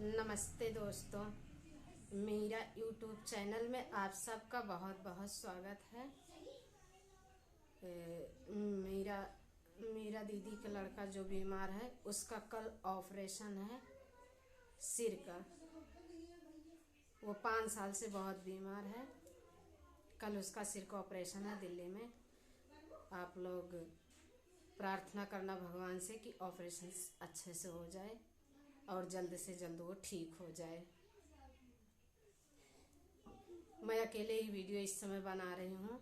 नमस्ते दोस्तों, मेरा YouTube चैनल में आप सबका बहुत बहुत स्वागत है। मेरा मेरा दीदी का लड़का जो बीमार है उसका कल ऑपरेशन है सिर का। वो 5 साल से बहुत बीमार है। कल उसका सिर का ऑपरेशन है दिल्ली में। आप लोग प्रार्थना करना भगवान से कि ऑपरेशन अच्छे से हो जाए और जल्द से जल्द वो ठीक हो जाए। मैं अकेले ही वीडियो इस समय बना रही हूँ।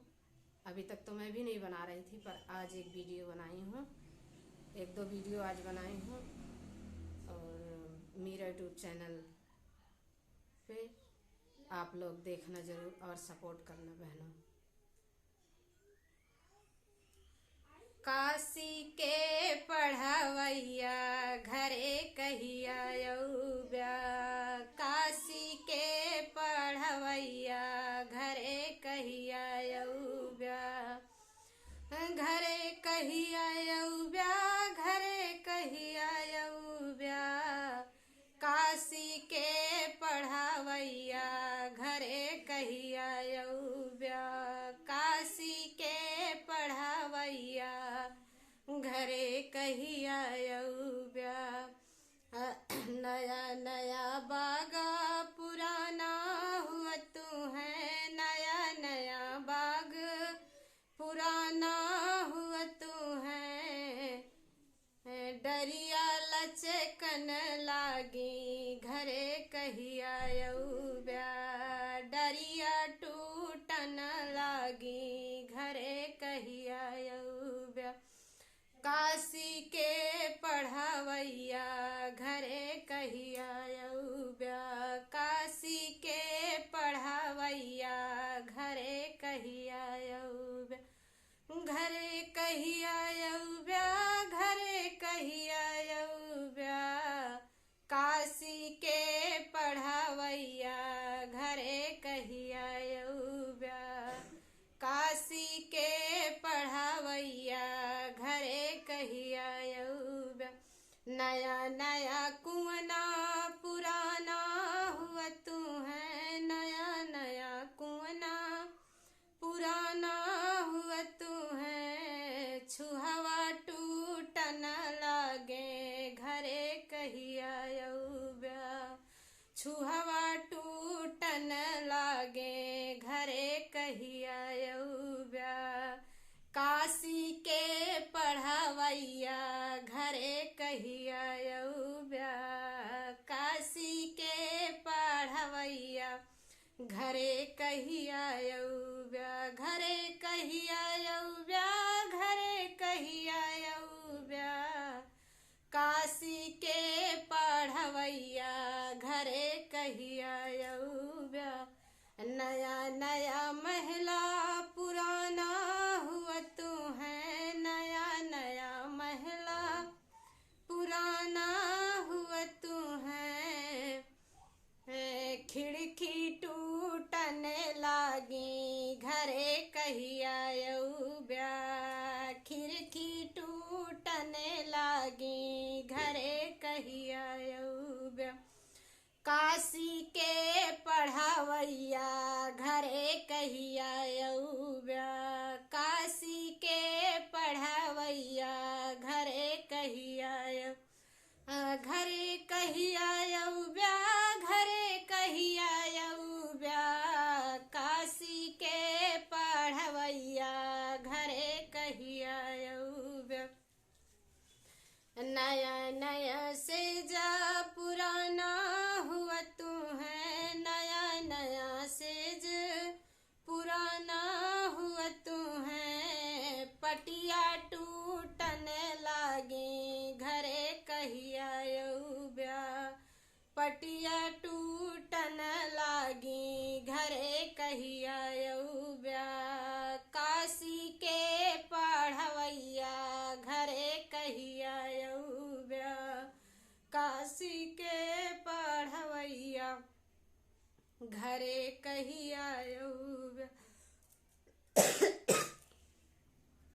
अभी तक तो मैं भी नहीं बना रही थी, पर आज एक वीडियो बनाई हूँ। 1-2 वीडियो आज बनाई हूँ और मेरा यूट्यूब चैनल पे आप लोग देखना ज़रूर और सपोर्ट करना बहनों। काशी के पढ़वैया घरे कहिया अउब्या। काशी के पढ़वैया घरे कहिया अउब्या। घरे कहिया अउब्या, घरे कहिया अउब्या। काशी के पढ़वैया घरे कहिया अउब्या। काशी के पढ़वैया घरे कहिया अउब्या। नया नया बागा पुराना हुआ तू है। नया नया बाग पुराना हुआ तू है। डरिया लचकन लागी घरे कहिया अउब्या। डरिया टूटन लागी घरे कहिया अउब्या। काशी के पढ़वैया घरे कहिया अउब्या। काशी के पढ़वैया घरे कहिया अउब्या। घरे कहिया अउब्या, घरे कहिया अउब्या। काशी के पढ़वैया घरे कहिया अउब्या। काशी के पढ़वैया घरे कहिया अउब्या। नया नया कुआना पुराना हुआ तू है। नया नया कुआना पुराना हुआ तू है। छुहवा टूटन लागे घरे कहिया अउब्या। छुहवा टूटन लागे घरे कहिया अउब्या। काशी के पढ़वैया घरे कहिया अउब्या। काशी के पढ़वैया घरे कहिया अउब्या। घरे कहिया अउब्या, घरे कहिया अउब्या। काशी के पढ़वैया घरे कहिया अउब्या। नया नया महला पुराना हुआ तू है। नया नया महला पुराना हुआ तू है। खिड़की टूटने लागी घरे कहिया अउब्या। खिड़की टूटने लागी घरे कहिया अउब्या। काशी के पढ़वैया घरे कहिया अउब्या। काशी के पढ़वैया घरे कहिया घरे कहिया अउब्या। घरे कहिया अउब्या। काशी के पढ़वैया घरे कहिया अउब्या। नया नया से जा पुराना हुआ तू है। नया नया सेज पुराना हुआ तू है। पटिया टूटन लागी घरे कहिया अउब्या। पटिया टूटन लागी घरे कहिया अउब्या। काशी के पढ़वैया घरे कहिया अउब्या। काशी के पढ़वैया घरे कहिया